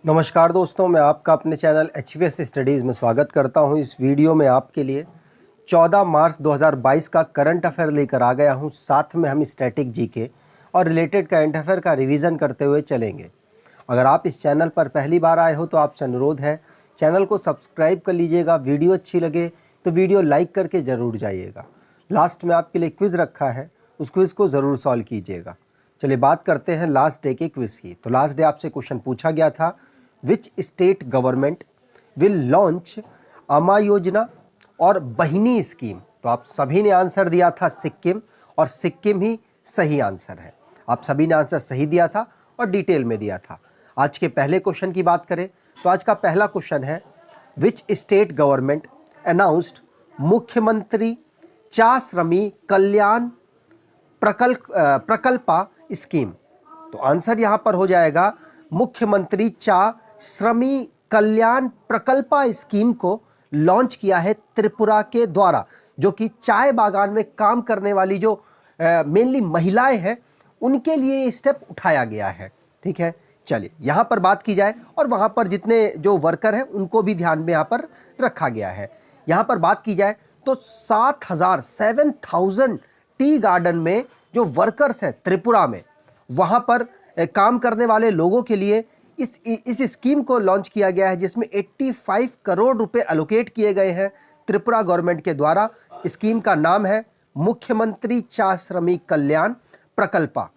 नमस्कार दोस्तों, मैं आपका अपने चैनल HVS स्टडीज़ में स्वागत करता हूं। इस वीडियो में आपके लिए 14 मार्च 2022 का करंट अफेयर लेकर आ गया हूं। साथ में हम स्टैटिक जीके और रिलेटेड करंट अफेयर का रिवीजन करते हुए चलेंगे। अगर आप इस चैनल पर पहली बार आए हो तो आपसे अनुरोध है, चैनल को सब्सक्राइब कर लीजिएगा। वीडियो अच्छी लगे तो वीडियो लाइक करके ज़रूर जाइएगा। लास्ट में आपके लिए क्विज़ रखा है, उस क्विज़ को ज़रूर सॉल्व कीजिएगा। चलिए बात करते हैं लास्ट डे के क्विज़ की। तो लास्ट डे आपसे क्वेश्चन पूछा गया था, which state government will launch अमा योजना और बहिनी स्कीम। तो आप सभी ने आंसर दिया था सिक्किम, और सिक्किम ही सही आंसर है। आप सभी ने आंसर सही दिया था और डिटेल में दिया था। आज के पहले क्वेश्चन की बात करें तो आज का पहला क्वेश्चन है, विच स्टेट गवर्नमेंट अनाउंस्ड मुख्यमंत्री चा श्रमिक कल्याण प्रकल्पा स्कीम। तो आंसर यहां पर हो जाएगा, मुख्यमंत्री चा श्रमिक कल्याण प्रकल्पा स्कीम को लॉन्च किया है त्रिपुरा के द्वारा, जो कि चाय बागान में काम करने वाली जो मेनली महिलाएं हैं उनके लिए ये स्टेप उठाया गया है। ठीक है, चलिए यहाँ पर बात की जाए और वहाँ पर जितने जो वर्कर हैं उनको भी ध्यान में यहाँ पर रखा गया है। यहाँ पर बात की जाए तो 7,000 टी गार्डन में जो वर्कर्स हैं त्रिपुरा में, वहाँ पर काम करने वाले लोगों के लिए इस स्कीम को लॉन्च किया गया है, जिसमें 85 करोड़ रुपए एलोकेट किए गए हैं त्रिपुरा गवर्नमेंट के द्वारा। स्कीम का नाम है मुख्यमंत्री चा श्रमिक कल्याण प्रकल्पा।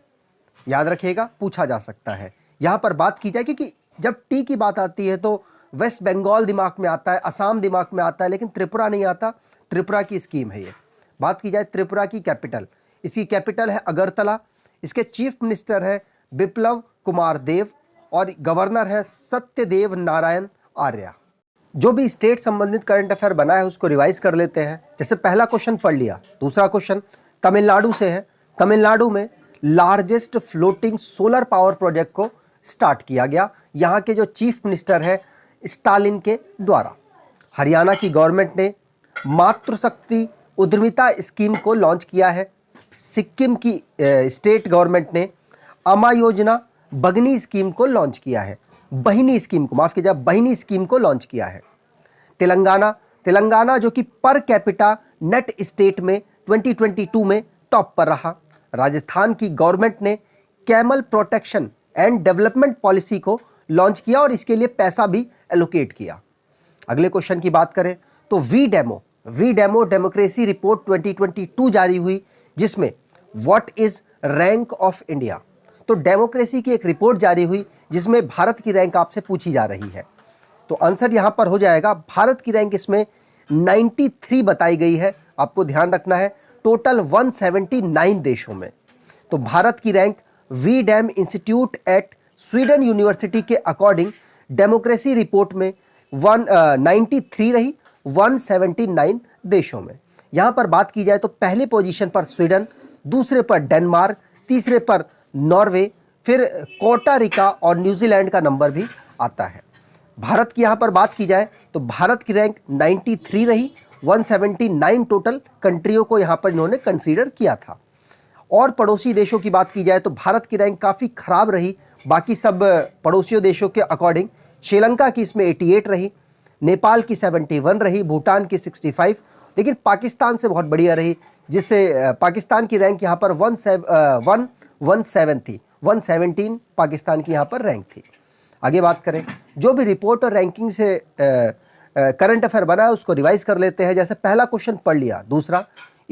याद रखिएगा, पूछा जा सकता है। यहाँ पर बात की जाए, क्योंकि जब टी की बात आती है तो वेस्ट बंगाल दिमाग में आता है, असम दिमाग में आता है, लेकिन त्रिपुरा नहीं आता। त्रिपुरा की स्कीम है ये। बात की जाए त्रिपुरा की कैपिटल, इसकी कैपिटल है अगरतला। इसके चीफ मिनिस्टर है बिप्लब कुमार देव और गवर्नर है सत्यदेव नारायण आर्य। जो भी स्टेट संबंधित करंट अफेयर बना है उसको रिवाइज कर लेते हैं। जैसे पहला क्वेश्चन पढ़ लिया, दूसरा क्वेश्चन तमिलनाडु से है। तमिलनाडु में largest floating solar power project को स्टार्ट किया गया, यहाँ के जो चीफ मिनिस्टर है स्टालिन के द्वारा। हरियाणा की गवर्नमेंट ने मातृशक्ति उद्यमिता स्कीम को लॉन्च किया है। सिक्किम की स्टेट गवर्नमेंट ने अमा योजना बगनी स्कीम को लॉन्च किया है। बहिनी स्कीम को, माफ कीजिए, बहिनी स्कीम को लॉन्च किया है। तेलंगाना जो कि पर कैपिटा नेट स्टेट में 2022 में टॉप पर रहा। राजस्थान की गवर्नमेंट ने camel protection and development policy को लॉन्च किया और इसके लिए पैसा भी एलोकेट किया। अगले क्वेश्चन की बात करें तो वी डेमो डेमोक्रेसी रिपोर्ट 2022 जारी हुई, जिसमें what is rank of India. तो डेमोक्रेसी की एक रिपोर्ट जारी हुई जिसमें भारत की रैंक आपसे पूछी जा रही है। तो आंसर यहां पर हो जाएगा, भारत की रैंक इसमें 93 बताई गई है। आपको ध्यान रखना है, टोटल 179 देशों में। तो भारत की rank V Dem institute at Sweden university के अकॉर्डिंग डेमोक्रेसी रिपोर्ट में 193 रही 179 देशों में। यहां पर बात की जाए तो पहले पोजीशन पर स्वीडन, दूसरे पर डेनमार्क, तीसरे पर नॉर्वे, फिर कोस्टा और न्यूजीलैंड का नंबर भी आता है। भारत की यहां पर बात की जाए तो भारत की रैंक 93 रही, 179 टोटल कंट्रियों को यहां पर इन्होंने कंसीडर किया था। और पड़ोसी देशों की बात की जाए तो भारत की रैंक काफ़ी खराब रही बाकी सब पड़ोसी देशों के अकॉर्डिंग। श्रीलंका की इसमें 88 रही, नेपाल की 71 रही, भूटान की 65, लेकिन पाकिस्तान से बहुत बढ़िया रही, जिससे पाकिस्तान की रैंक यहाँ पर 117 थी, 117 पाकिस्तान की यहाँ पर रैंक थी। आगे बात करें, जो भी रिपोर्ट और रैंकिंग से करंट अफेयर बना है उसको रिवाइज कर लेते हैं। जैसे पहला क्वेश्चन पढ़ लिया, दूसरा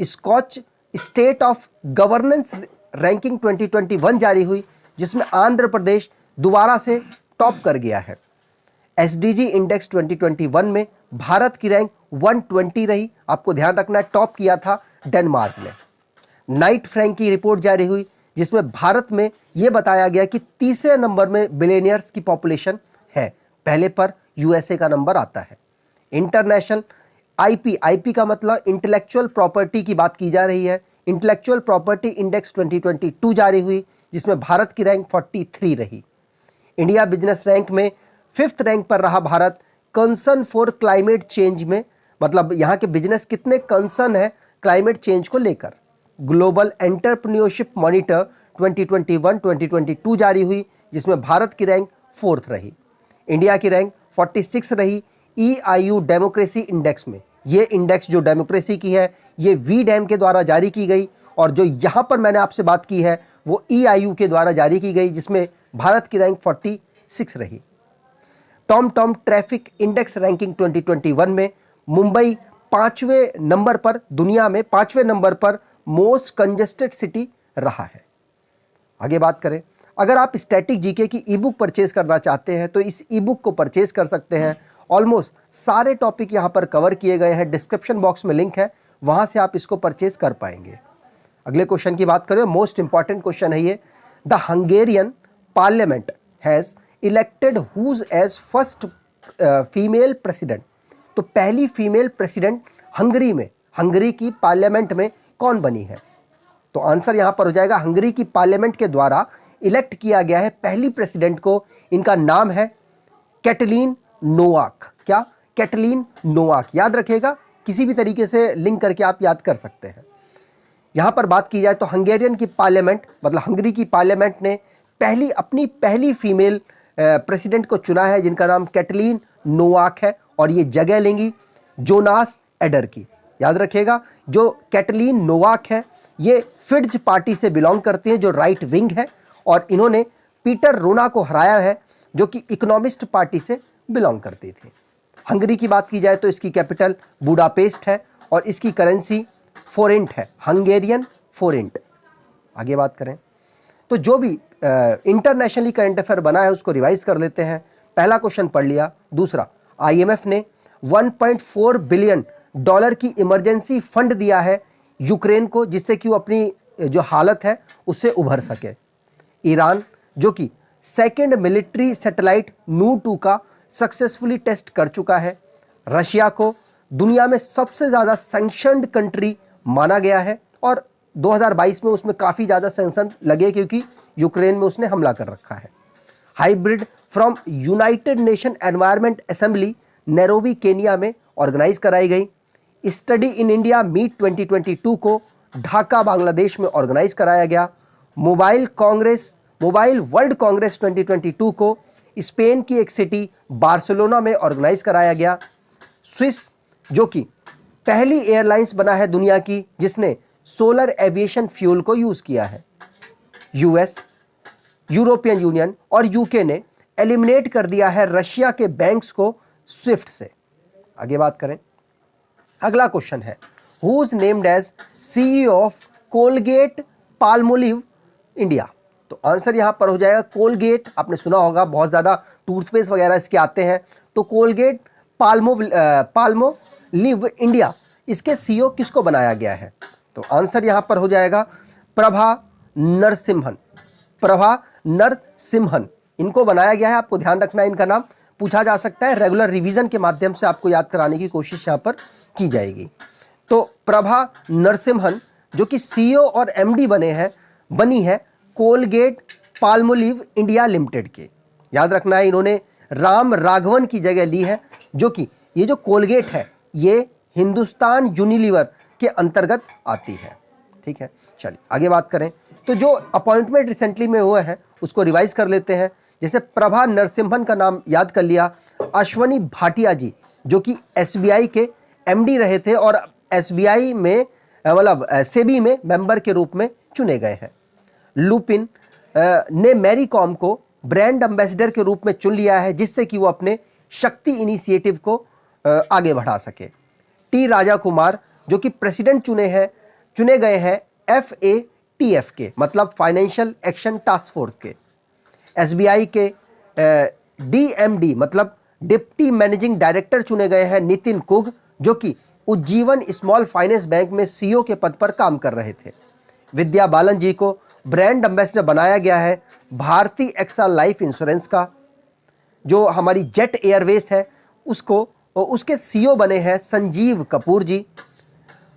Skoch state of governance ranking 2021 जारी हुई, जिसमें आंध्र प्रदेश दोबारा से टॉप कर गया है। एसडीजी इंडेक्स 2021 में भारत की रैंक 120 रही, आपको ध्यान रखना है, टॉप किया था डेनमार्क ने। नाइट फ्रैंक की रिपोर्ट जारी हुई, जिसमें भारत में यह बताया गया कि तीसरे नंबर में बिलियनियर्स की पॉपुलेशन है, पहले पर यूएसए का नंबर आता है। इंटरनेशनल आईपी का मतलब इंटेलेक्चुअल प्रॉपर्टी की बात की जा रही है। इंटेलेक्चुअल प्रॉपर्टी इंडेक्स 2022 जारी हुई, जिसमें भारत की रैंक 43 रही। इंडिया बिजनेस रैंक में 5th रैंक पर रहा Bharat. Concern for climate change में, मतलब यहाँ के बिजनेस कितने कंसर्न है क्लाइमेट चेंज को लेकर। ग्लोबल एंटरप्रेन्योरशिप मॉनिटर 2021-2022 जारी हुई, जिसमें भारत की रैंक 4th रही। इंडिया की रैंक 46 रही EIU डेमोक्रेसी इंडेक्स में। ये इंडेक्स जो डेमोक्रेसी की है ये VDEM के द्वारा जारी की गई, और जो यहाँ पर मैंने आपसे बात की है वो EIU के द्वारा जारी की गई, जिसमें भारत की रैंक 46 रही। टॉम ट्रैफिक इंडेक्स रैंकिंग 2021 में मुंबई 5वें नंबर पर, दुनिया में 5वें नंबर पर मोस्ट कंजेस्टेड सिटी रहा है। आगे बात करें, अगर आप स्टैटिक जीके की ई बुक परचेज करना चाहते हैं तो इस ई बुक को परचेज कर सकते हैं। ऑलमोस्ट सारे टॉपिक यहां पर कवर किए गए हैं, डिस्क्रिप्शन बॉक्स में लिंक है, वहां से आप इसको परचेज कर पाएंगे। अगले क्वेश्चन की बात करें, मोस्ट इंपॉर्टेंट क्वेश्चन है ये। The Hungarian parliament has elected whose as first female president. तो पहली फीमेल प्रेसिडेंट हंगरी में, हंगरी की पार्लियामेंट में कौन बनी है? तो आंसर यहां पर हो जाएगा, हंगरी की पार्लियामेंट के द्वारा इलेक्ट किया गया है पहली प्रेसिडेंट को। इनका नाम है कैटलीन नोवाक। क्या? Catelyn Novak. याद रखेगा, किसी भी तरीके से लिंक करके आप याद कर सकते हैं। यहां पर बात की जाए तो हंगेरियन की पार्लियामेंट, मतलब हंगरी की पार्लियामेंट ने अपनी पहली फीमेल प्रेसिडेंट को चुना है, जिनका नाम कैटलीन नोवाक है, और ये जगह लेंगी जोनास एडर की। याद रखिएगा, जो कैटलीन नोवाक है ये फिड्ज पार्टी से बिलोंग करती हैं, जो राइट विंग है, और इन्होंने पीटर रोना को हराया है, जो कि इकोनॉमिस्ट पार्टी से बिलोंग करती थी। हंगरी की बात की जाए तो इसकी कैपिटल बुडापेस्ट है, और इसकी करेंसी फोरेंट है, हंगेरियन फोरेंट। आगे बात करें तो जो भी इंटरनेशनली करंट अफेयर बना है उसको रिवाइज कर लेते हैं। पहला क्वेश्चन पढ़ लिया। दूसरा, IMF ने 1.4 बिलियन डॉलर की इमरजेंसी फंड दिया है यूक्रेन को, जिससे कि वो अपनी जो हालत है उससे उभर सके। ईरान, जो कि सेकेंड मिलिट्री सैटेलाइट नू-2 का सक्सेसफुली टेस्ट कर चुका है। रशिया को दुनिया में सबसे ज़्यादा सैंक्शन्ड कंट्री माना गया है, और 2022 में उसमें काफ़ी ज़्यादा सैंक्शन लगे क्योंकि यूक्रेन में उसने हमला कर रखा है। Hybrid from United nation environment assembly Nairobi Kenya में ऑर्गेनाइज कराई गई। स्टडी इन इंडिया मीट 2022 को ढाका बांग्लादेश में ऑर्गेनाइज कराया गया। मोबाइल वर्ल्ड कांग्रेस 2022 को स्पेन की एक सिटी बार्सिलोना में ऑर्गेनाइज कराया गया। स्विस, जो कि पहली एयरलाइंस बना है दुनिया की जिसने सोलर एविएशन फ्यूल को यूज किया है। US, यूरोपियन यूनियन और UK ने एलिमिनेट कर दिया है रशिया के बैंक्स को स्विफ्ट से। आगे बात करें, अगला क्वेश्चन है, who is named as CEO of Colgate Palmolive India. तो आंसर यहां पर हो जाएगा कोलगेट। आपने सुना होगा, बहुत ज्यादा टूथपेस्ट वगैरह इसके आते हैं। तो कोलगेट पाल्मोलिव इंडिया, इसके CEO किसको बनाया गया है? तो आंसर यहां पर हो जाएगा प्रभा नरसिम्हन। प्रभा नरसिम्हन इनको बनाया गया है। आपको ध्यान रखना है, इनका नाम पूछा जा सकता है, रेगुलर रिवीजन के माध्यम से आपको याद कराने की कोशिश यहां पर की जाएगी। तो प्रभा नरसिम्हन, जो कि CEO और MD बनी है कोलगेट पाल्मोलिव इंडिया लिमिटेड के। याद रखना है, इन्होंने राम राघवन की जगह ली है, जो कि ये जो कोलगेट है ये हिंदुस्तान यूनिलीवर के अंतर्गत आती है। ठीक है, चलिए आगे बात करें तो जो अपॉइंटमेंट रिसेंटली में हुए हैं उसको रिवाइज कर लेते हैं। जैसे प्रभा नरसिम्हन का नाम याद कर लिया। अश्वनी भाटिया जी, जो कि SBI के MD रहे थे और SBI में मतलब सेबी में मेंबर के रूप में चुने गए हैं। लुपिन ने मैरी कॉम को ब्रांड एम्बेसडर के रूप में चुन लिया है, जिससे कि वो अपने शक्ति इनिशिएटिव को आगे बढ़ा सके। टी राजा कुमार, जो कि प्रेसिडेंट चुने गए हैं FATF के, मतलब फाइनेंशियल एक्शन टास्क फोर्स के। SBI के DMD मतलब डिप्टी मैनेजिंग डायरेक्टर चुने गए हैं नितिन कुग, जो कि उज्जीवन स्मॉल फाइनेंस बैंक में CEO के पद पर काम कर रहे थे। विद्या बालन जी को ब्रांड एम्बेसडर बनाया गया है भारतीय एक्सा लाइफ इंश्योरेंस का। जो हमारी जेट एयरवेज है उसके CEO बने हैं संजीव कपूर जी।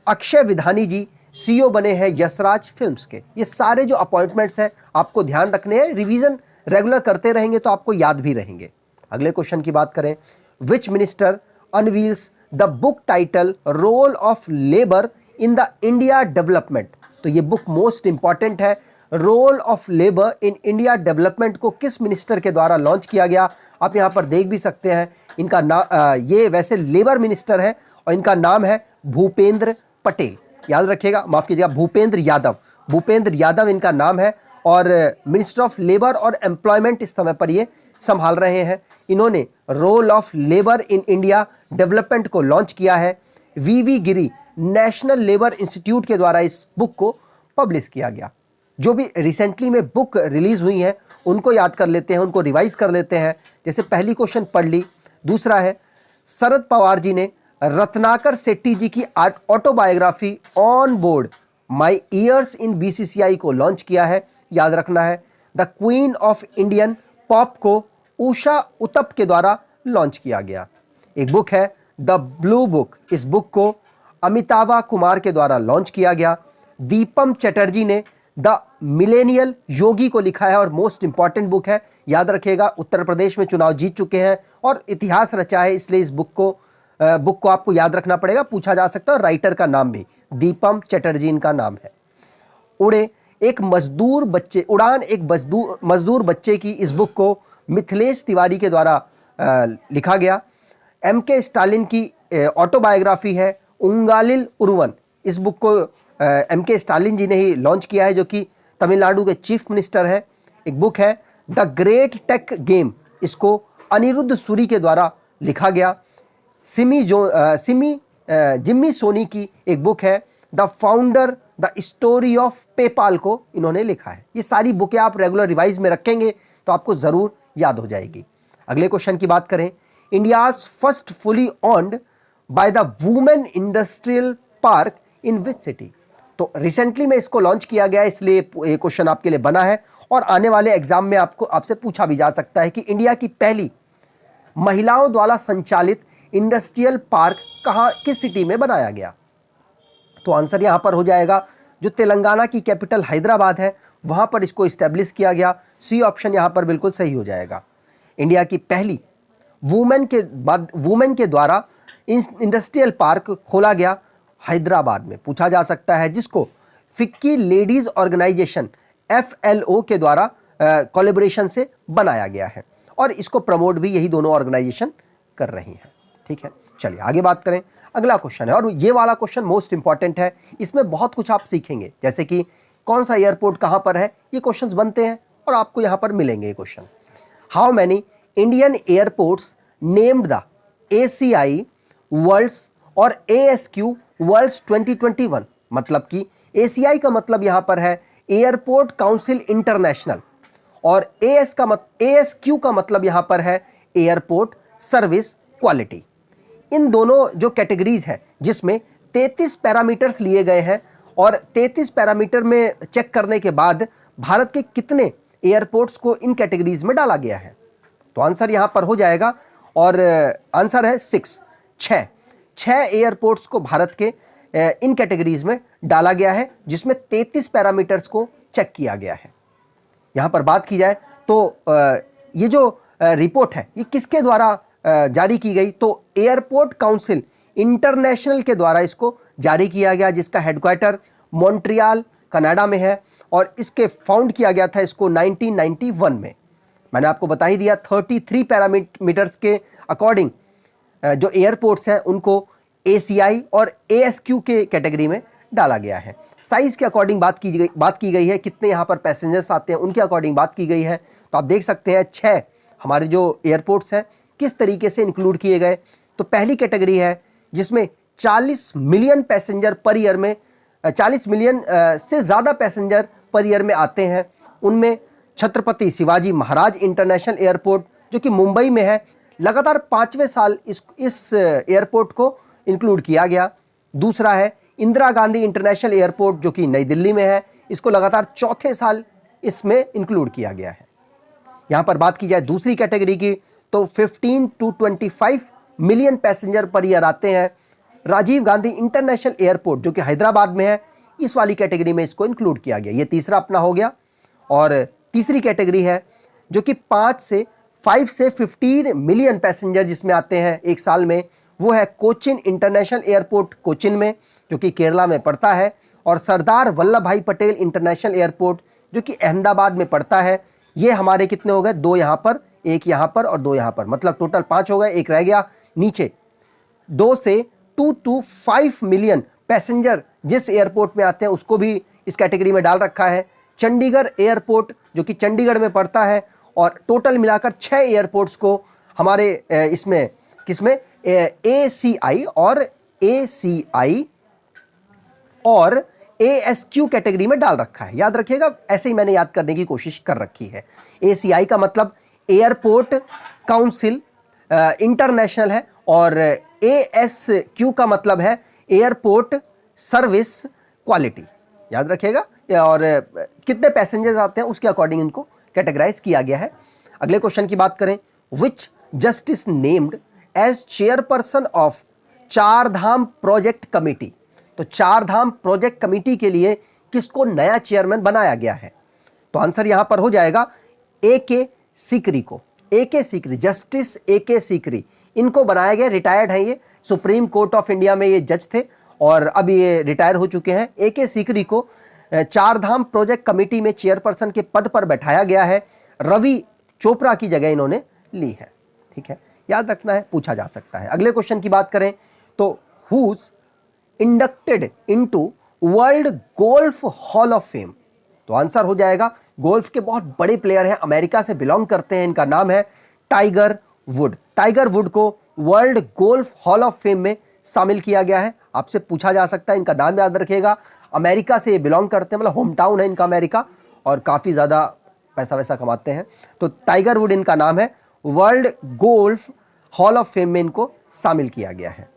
अक्षय विधानी जी CEO बने हैं यशराज फिल्म्स के। ये सारे जो अपॉइंटमेंट्स हैं आपको ध्यान रखने हैं, रिवीजन रेगुलर करते रहेंगे तो आपको याद भी रहेंगे। अगले क्वेश्चन की बात करें, which minister unveils the book title role of labour in the India development. तो ये बुक मोस्ट इंपॉर्टेंट है। Role of labour in India development को किस मिनिस्टर के द्वारा लॉन्च किया गया? आप यहाँ पर देख भी सकते हैं। इनका नाम ये वैसे लेबर मिनिस्टर है और इनका नाम है भूपेंद्र पटेल, याद रखिएगा, माफ कीजिएगा, भूपेंद्र यादव इनका नाम है और मिनिस्टर ऑफ लेबर और एम्प्लॉयमेंट इस समय पर ये संभाल रहे हैं। इन्होंने role of labour in India development को लॉन्च किया है। VV Giri national labour institute के द्वारा इस बुक को पब्लिश किया गया। जो भी रिसेंटली में बुक रिलीज हुई है उनको याद कर लेते हैं, उनको रिवाइज कर लेते हैं। जैसे पहली क्वेश्चन पढ़ ली। दूसरा है शरद पवार जी ने रत्नाकर सेट्टी जी की autobiography on board my years in BCCI को लॉन्च किया है, याद रखना है। The queen of Indian pop को उषा उत्तप के द्वारा लॉन्च किया गया। एक बुक है द ब्लू बुक, इस बुक को अमिताभा कुमार के द्वारा लॉन्च किया गया। दीपम चटर्जी ने द मिलेनियल योगी को लिखा है और मोस्ट इंपॉर्टेंट बुक है, याद रखिएगा। उत्तर प्रदेश में चुनाव जीत चुके हैं और इतिहास रचा है, इसलिए इस बुक को आपको याद रखना पड़ेगा, पूछा जा सकता है। राइटर का नाम भी दीपम चटर्जी इनका नाम है। उड़ान एक मजदूर बच्चे की इस बुक को मिथिलेश तिवारी के द्वारा लिखा गया। एमके स्टालिन की ऑटोबायोग्राफी है उंगालिल उर्वन, इस बुक को एमके स्टालिन जी ने ही लॉन्च किया है, जो कि तमिलनाडु के चीफ मिनिस्टर है। एक बुक है द ग्रेट टेक गेम, इसको अनिरुद्ध सूरी के द्वारा लिखा गया। जिम्मी सोनी की एक बुक है the founder the story of PayPal को इन्होंने लिखा है। ये सारी बुकें आप रेगुलर रिवाइज में रखेंगे तो आपको जरूर याद हो जाएगी। अगले क्वेश्चन की बात करें। India's first fully owned by the women industrial park in which city. तो रिसेंटली में इसको लॉन्च किया गया है, इसलिए ये क्वेश्चन आपके लिए बना है और आने वाले एग्जाम में आपसे पूछा भी जा सकता है कि इंडिया की पहली महिलाओं द्वारा संचालित इंडस्ट्रियल पार्क किस सिटी में बनाया गया। तो आंसर यहां पर हो जाएगा जो तेलंगाना की कैपिटल हैदराबाद है वहां पर इसको इस्टेब्लिश किया गया। सी ऑप्शन यहां पर बिल्कुल सही हो जाएगा। इंडिया की पहली वुमेन के द्वारा इंडस्ट्रियल पार्क खोला गया हैदराबाद में, पूछा जा सकता है, जिसको फिक्की लेडीज ऑर्गेनाइजेशन FLO के द्वारा कोलैबोरेशन से बनाया गया है और इसको प्रमोट भी यही दोनों ऑर्गेनाइजेशन कर रही हैं। ठीक है, चलिए आगे बात करें। अगला क्वेश्चन है और ये वाला क्वेश्चन मोस्ट इंपॉर्टेंट है, इसमें बहुत कुछ आप सीखेंगे, जैसे कि कौन सा एयरपोर्ट कहां पर है, ये क्वेश्चंस बनते हैं और आपको यहां पर मिलेंगे ये question. How many Indian airports named the ACI worlds और ASQ वर्ल्ड्स 2021, मतलब कि ACI का मतलब यहां पर है एयरपोर्ट काउंसिल इंटरनेशनल और ASQ का मतलब यहां पर है एयरपोर्ट सर्विस क्वालिटी। इन दोनों जो कैटेगरीज है जिसमें 33 पैरामीटर्स लिए गए हैं और 33 पैरामीटर में चेक करने के बाद भारत के कितने एयरपोर्ट्स को इन कैटेगरीज में डाला गया है। तो आंसर यहां पर हो जाएगा और आंसर है 6 एयरपोर्ट्स को भारत के इन कैटेगरीज में डाला गया है जिसमें 33 पैरामीटर्स को चेक किया गया है। यहां पर बात की जाए तो ये जो रिपोर्ट है ये किसके द्वारा जारी की गई, तो एयरपोर्ट काउंसिल इंटरनेशनल के द्वारा इसको जारी किया गया, जिसका हेडक्वार्टर मॉन्ट्रियल कनाडा में है और इसके फाउंड किया गया था इसको 1991 में। मैंने आपको बता ही दिया 33 पैरामीटर्स के अकॉर्डिंग जो एयरपोर्ट्स हैं उनको ACI और ASQ के कैटेगरी में डाला गया है। साइज के अकॉर्डिंग बात की गई है, कितने यहाँ पर पैसेंजर्स आते हैं उनके अकॉर्डिंग बात की गई है। तो आप देख सकते हैं 6 हमारे जो एयरपोर्ट्स हैं किस तरीके से इंक्लूड किए गए। तो पहली कैटेगरी है जिसमें 40 मिलियन पैसेंजर पर ईयर में 40 मिलियन से ज़्यादा पैसेंजर पर ईयर में आते हैं। उनमें छत्रपति शिवाजी महाराज इंटरनेशनल एयरपोर्ट जो कि मुंबई में है, लगातार 5वें साल इस एयरपोर्ट को इंक्लूड किया गया। दूसरा है इंदिरा गांधी इंटरनेशनल एयरपोर्ट जो कि नई दिल्ली में है, इसको लगातार 4थे साल इसमें इंक्लूड किया गया है। यहाँ पर बात की जाए दूसरी कैटेगरी की तो 15 to 25 million passenger per year आते हैं। राजीव गांधी इंटरनेशनल एयरपोर्ट जो कि हैदराबाद में है, इस वाली कैटेगरी में इसको इंक्लूड किया गया। ये तीसरा अपना हो गया। और तीसरी कैटेगरी है जो कि 5 से 15 मिलियन पैसेंजर जिसमें आते हैं एक साल में, वो है कोचिन इंटरनेशनल एयरपोर्ट कोचिन में जो कि केरला में पड़ता है, और सरदार वल्लभ भाई पटेल इंटरनेशनल एयरपोर्ट जो कि अहमदाबाद में पड़ता है। ये हमारे कितने हो गए, 2 यहां पर, 1 यहां पर और 2 यहां पर, मतलब टोटल 5 हो गए, 1 रह गया नीचे। 2 से 2 to 5 मिलियन पैसेंजर जिस एयरपोर्ट में आते हैं उसको भी इस कैटेगरी में डाल रखा है। चंडीगढ़ एयरपोर्ट जो कि चंडीगढ़ में पड़ता है, और टोटल मिलाकर 6 एयरपोर्ट्स को हमारे इसमें किसमें ACI और ASQ कैटेगरी में डाल रखा है। याद रखिएगा, ऐसे ही मैंने याद करने की कोशिश कर रखी है। ACI का मतलब एयरपोर्ट काउंसिल इंटरनेशनल है, और ASQ का मतलब है एयरपोर्ट सर्विस क्वालिटी। याद रखिएगा, और कितने पैसेंजर्स आते हैं उसके अकॉर्डिंग इनको कैटेगराइज किया गया है। अगले क्वेश्चन की बात करें, which justice named as chairperson of Char Dham project committee. तो चार धाम प्रोजेक्ट कमिटी के लिए किसको नया चेयरमैन बनाया गया है? तो आंसर यहां पर हो जाएगा AK सीकरी को। AK Sikri, justice AK Sikri, इनको बनाया गया। रिटायर्ड हैं ये, सुप्रीम कोर्ट ऑफ इंडिया में ये जज थे और अब ये रिटायर हो चुके हैं। AK सीकरी को चार धाम प्रोजेक्ट कमेटी में चेयरपर्सन के पद पर बैठाया गया है। रवि चोपड़ा की जगह इन्होंने ली है। ठीक है, याद रखना है, पूछा जा सकता है। अगले क्वेश्चन की बात करें तो who inducted into world golf hall of fame. तो आंसर हो जाएगा, गोल्फ के बहुत बड़े प्लेयर हैं, अमेरिका से बिलोंग करते हैं, इनका नाम है टाइगर वुड। टाइगर वुड को world golf hall of fame में शामिल किया गया है। आपसे पूछा जा सकता है, इनका नाम याद रखिएगा, अमेरिका से ये बिलोंग करते हैं, मतलब होम टाउन है इनका अमेरिका, और काफ़ी ज़्यादा पैसा वैसा कमाते हैं। तो टाइगर वुड इनका नाम है, world golf hall of fame में इनको शामिल किया गया है।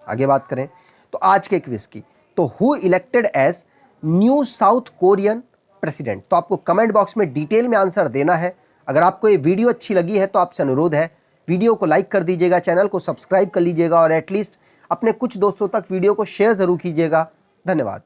आगे बात करें तो आज के क्विज की, तो who elected as new South Korean president. तो आपको कमेंट बॉक्स में डिटेल में आंसर देना है। अगर आपको ये वीडियो अच्छी लगी है तो आपसे अनुरोध है, वीडियो को लाइक कर दीजिएगा, चैनल को सब्सक्राइब कर लीजिएगा, और एटलीस्ट अपने कुछ दोस्तों तक वीडियो को शेयर ज़रूर कीजिएगा। धन्यवाद।